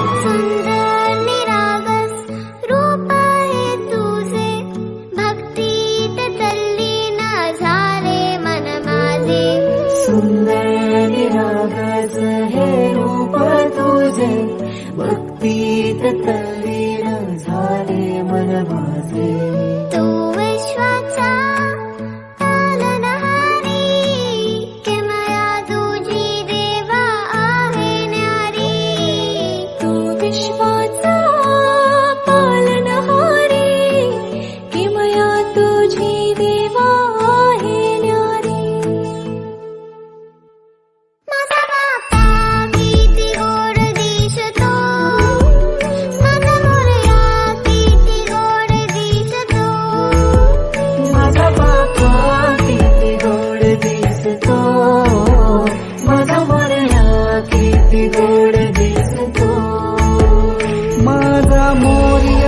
सुंदर निरागस रूप आहे तुझे, भक्तीत तल्लीन झाले मन माझे. सुंदर निरागस हे रूप तुझे, भक्तीत तल्लीन झाले मन माझे. तू विश्वाचा पालनहारी, किमया तुझी देवा आहे न्यारी. तू विश्वाचा पालनहारी, किमया तुझी देवा आहे न्यारी. माझा बाप्पा किती गोड दिसतो, माझा मोरया किती गोड दिसतो. माझा बाप्पा किती गोड दिसतो, माझा मोरया किती गोड दिसतो. माझा मोरया